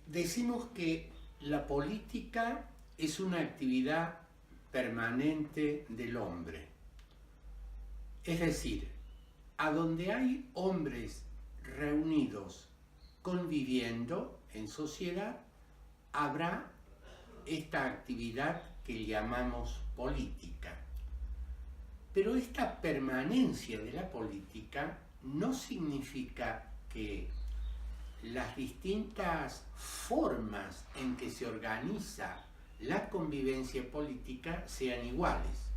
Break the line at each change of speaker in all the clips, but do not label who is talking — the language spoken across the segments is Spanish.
Decimos que la política es una actividad permanente del hombre. Es decir, a donde hay hombres reunidos conviviendo en sociedad, habrá esta actividad que llamamos política. Pero esta permanencia de la política no significa que las distintas formas en que se organiza la convivencia política sean iguales.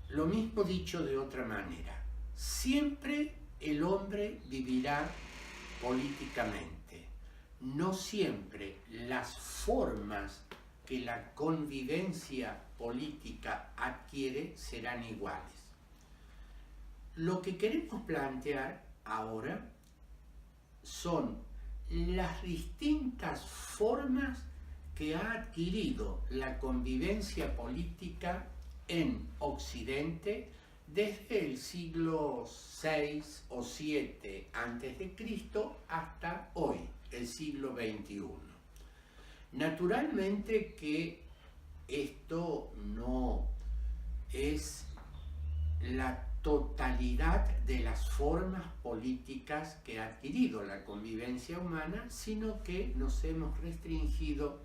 Lo mismo dicho de otra manera, siempre el hombre vivirá políticamente. No siempre las formas que la convivencia política adquiere serán iguales. Lo que queremos plantear ahora son las distintas formas que ha adquirido la convivencia política en Occidente desde el siglo VI o VII a.C. hasta hoy, el siglo XXI. Naturalmente que esto no es la totalidad de las formas políticas que ha adquirido la convivencia humana, sino que nos hemos restringido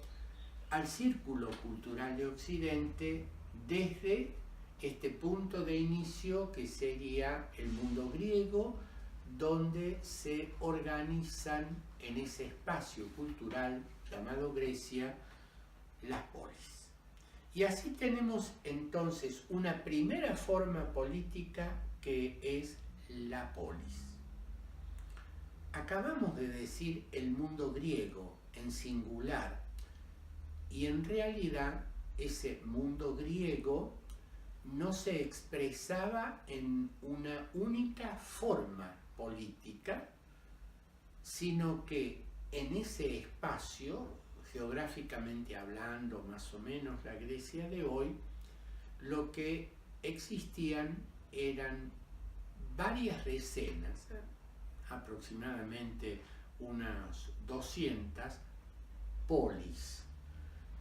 al círculo cultural de Occidente desde este punto de inicio que sería el mundo griego, donde se organizan en ese espacio cultural llamado Grecia las polis. Y así tenemos entonces una primera forma política que es la polis. Acabamos de decir el mundo griego en singular, y en realidad ese mundo griego no se expresaba en una única forma política, sino que en ese espacio, geográficamente hablando, más o menos la Grecia de hoy, lo que existían eran varias decenas, aproximadamente unas 200 polis.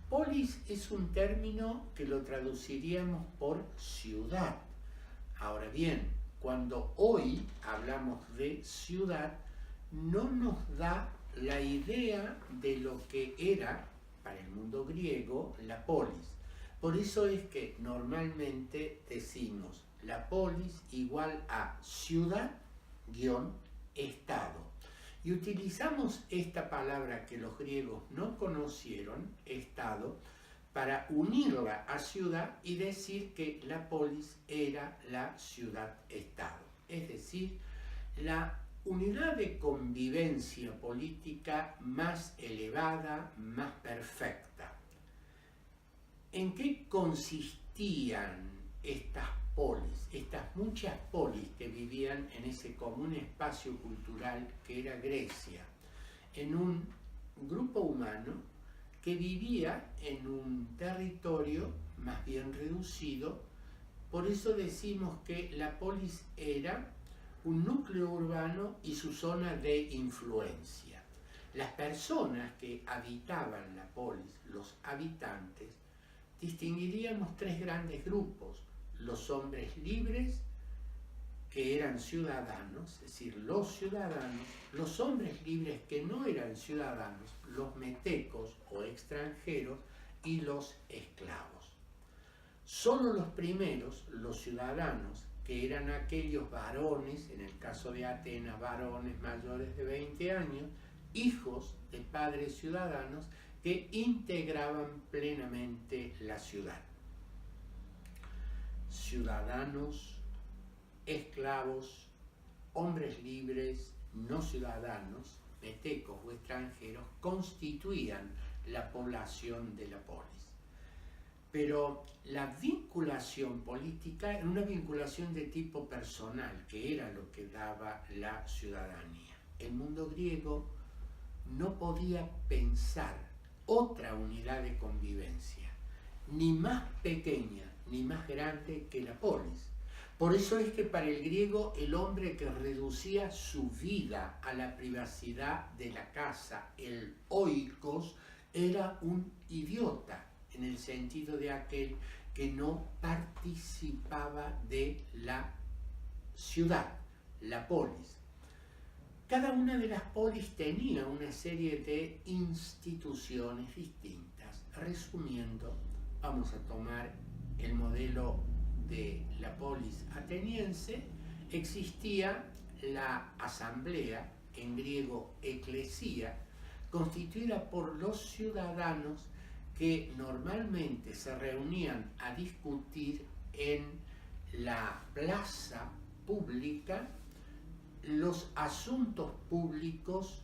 Polis es un término que lo traduciríamos por ciudad. Ahora bien, cuando hoy hablamos de ciudad, no nos da la idea de lo que era para el mundo griego la polis. Por eso es que normalmente decimos la polis igual a ciudad-estado. Y utilizamos esta palabra que los griegos no conocieron, estado, para unirla a ciudad y decir que la polis era la ciudad-estado. Es decir, la unidad de convivencia política más elevada, más perfecta. ¿En qué consistían estas polis, estas muchas polis que vivían en ese común espacio cultural que era Grecia? En un grupo humano que vivía en un territorio más bien reducido. Por eso decimos que la polis era un núcleo urbano y su zona de influencia. Las personas que habitaban la polis, los habitantes, distinguiríamos tres grandes grupos: los hombres libres, que eran ciudadanos, es decir, los ciudadanos; los hombres libres que no eran ciudadanos, los metecos o extranjeros; y los esclavos. Solo los primeros, los ciudadanos, que eran aquellos varones, en el caso de Atenas, varones mayores de 20 años, hijos de padres ciudadanos, que integraban plenamente la ciudad. Ciudadanos, esclavos, hombres libres, no ciudadanos, metecos o extranjeros, constituían la población de la polis. Pero la vinculación política era una vinculación de tipo personal, que era lo que daba la ciudadanía. El mundo griego no podía pensar otra unidad de convivencia, ni más pequeña ni más grande que la polis, Por eso es que para el griego el hombre que reducía su vida a la privacidad de la casa, el oikos, era un idiota, en el sentido de aquel que no participaba de la ciudad, la polis. Cada una de las polis tenía una serie de instituciones distintas. Resumiendo, vamos a tomar el modelo de la polis ateniense. Existía la asamblea, en griego eclesía, constituida por los ciudadanos que normalmente se reunían a discutir en la plaza pública los asuntos públicos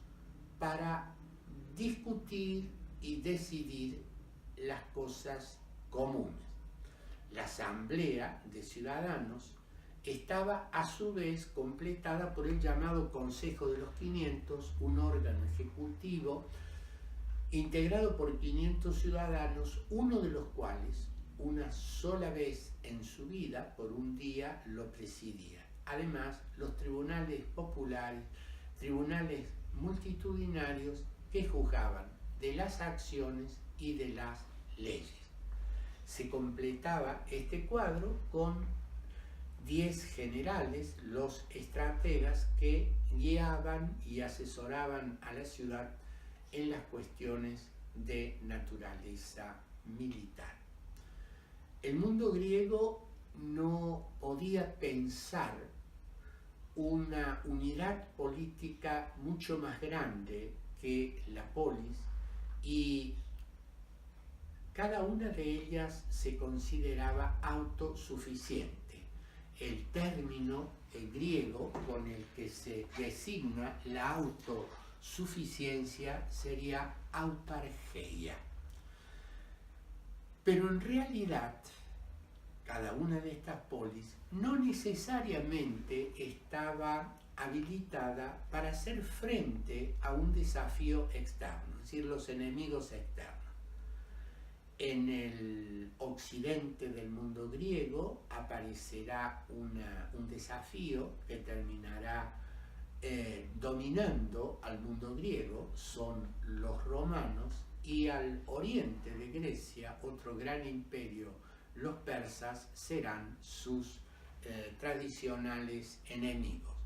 para discutir y decidir las cosas comunes. La asamblea de ciudadanos estaba a su vez completada por el llamado Consejo de los 500, un órgano ejecutivo integrado por 500 ciudadanos, uno de los cuales una sola vez en su vida, por un día, lo presidía. Además, los tribunales populares, tribunales multitudinarios que juzgaban de las acciones y de las leyes. Se completaba este cuadro con 10 generales, los estrategas que guiaban y asesoraban a la ciudad en las cuestiones de naturaleza militar. El mundo griego no podía pensar una unidad política mucho más grande que la polis, y cada una de ellas se consideraba autosuficiente. El término griego con el que se designa la autosuficiencia sería autarkeia. Pero en realidad, cada una de estas polis no necesariamente estaba habilitada para hacer frente a un desafío externo, es decir, los enemigos externos. En el occidente del mundo griego aparecerá un desafío que terminará dominando al mundo griego, son los romanos, y al oriente de Grecia, otro gran imperio, los persas, serán sus tradicionales enemigos.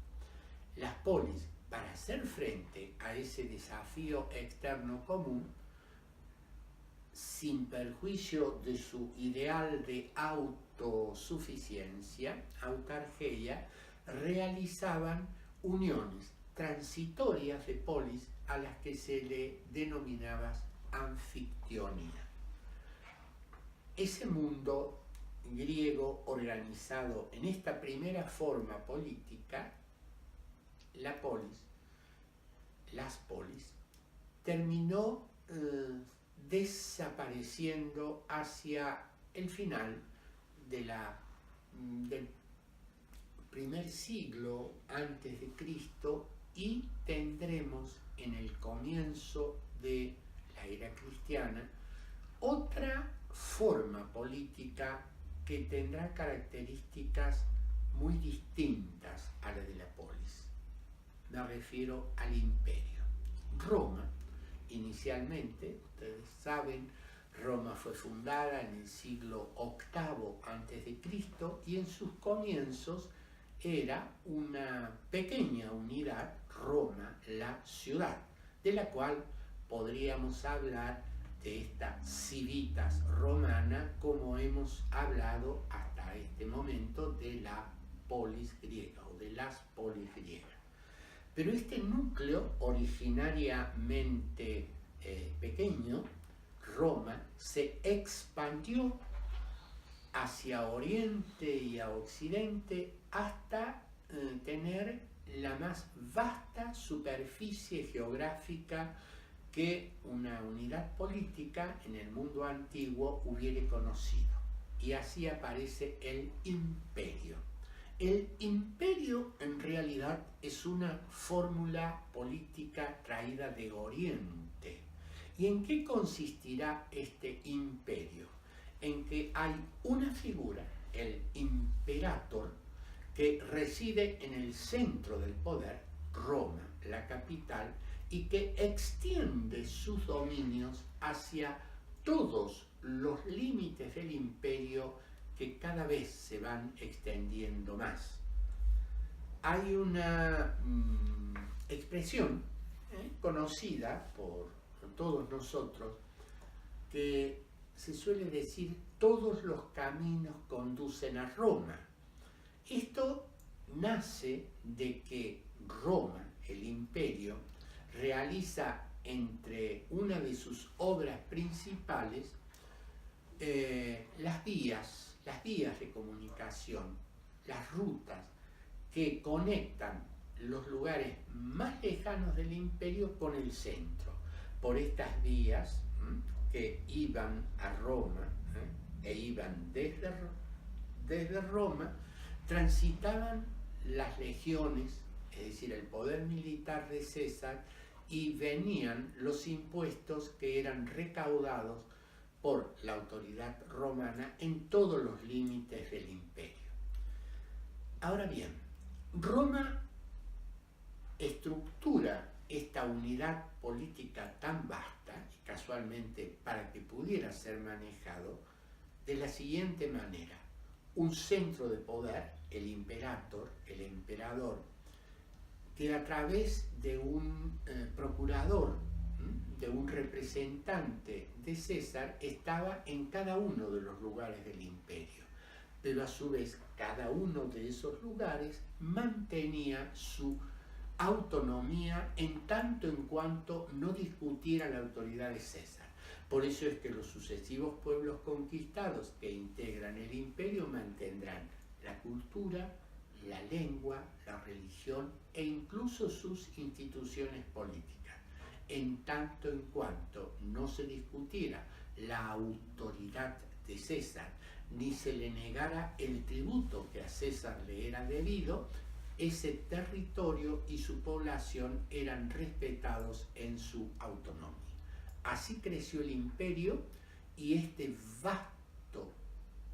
Las polis, para hacer frente a ese desafío externo común, sin perjuicio de su ideal de autosuficiencia, autarkeia, realizaban uniones transitorias de polis a las que se le denominaba anfictionía. Ese mundo griego organizado en esta primera forma política, la polis, las polis, terminó desapareciendo hacia el final del primer siglo antes de Cristo, y tendremos en el comienzo de la era cristiana otra forma política que tendrá características muy distintas a la de la polis. Me refiero al imperio. Roma, inicialmente, ustedes saben, Roma fue fundada en el siglo VIII a.C. y en sus comienzos era una pequeña unidad, Roma, la ciudad, de la cual podríamos hablar de esta civitas romana, como hemos hablado hasta este momento de la polis griega o de las polis griegas. Pero este núcleo originariamente pequeño, Roma, se expandió hacia oriente y a occidente hasta tener la más vasta superficie geográfica que una unidad política en el mundo antiguo hubiera conocido. Y así aparece el imperio. El imperio en realidad es una fórmula política traída de Oriente. ¿Y en qué consistirá este imperio? En que hay una figura, el imperator, que reside en el centro del poder, Roma, la capital, y que extiende sus dominios hacia todos los límites del imperio que cada vez se van extendiendo más. Hay una expresión conocida por todos nosotros que se suele decir: todos los caminos conducen a Roma. Esto nace de que Roma, el imperio, realiza entre una de sus obras principales las vías de comunicación, las rutas que conectan los lugares más lejanos del imperio con el centro. Por estas vías que iban a Roma e iban desde Roma, transitaban las legiones, es decir, el poder militar de César, y venían los impuestos que eran recaudados por la autoridad romana en todos los límites del imperio. Ahora bien, Roma estructura esta unidad política tan vasta, y casualmente para que pudiera ser manejado, de la siguiente manera: un centro de poder, el imperator, el emperador, que a través de un procurador, de un representante de César, estaba en cada uno de los lugares del imperio. Pero a su vez, cada uno de esos lugares mantenía su autonomía en tanto en cuanto no discutiera la autoridad de César. Por eso es que los sucesivos pueblos conquistados que integran el imperio mantendrán la cultura, la lengua, la religión e incluso sus instituciones políticas, en tanto en cuanto no se discutiera la autoridad de César, ni se le negara el tributo que a César le era debido. Ese territorio y su población eran respetados en su autonomía. Así creció el imperio, y este vasto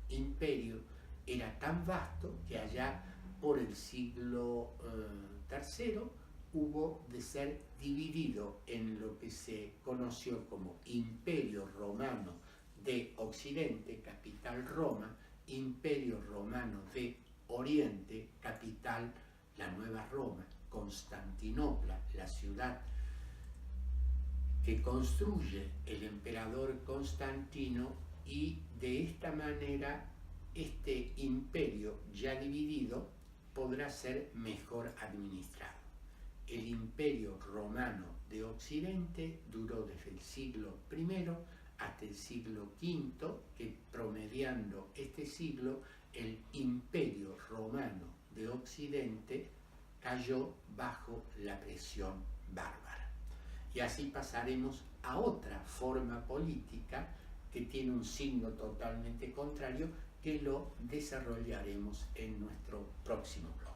imperio era tan vasto que allá por el siglo III hubo de ser dividido en lo que se conoció como Imperio Romano de Occidente, capital Roma, Imperio Romano de Oriente, capital la Nueva Roma, Constantinopla, la ciudad que construye el emperador Constantino, y de esta manera este imperio ya dividido podrá ser mejor administrado. El Imperio Romano de Occidente duró desde el siglo I hasta el siglo V, que promediando este siglo, el Imperio Romano de Occidente cayó bajo la presión bárbara. Y así pasaremos a otra forma política que tiene un signo totalmente contrario, que lo desarrollaremos en nuestro próximo blog.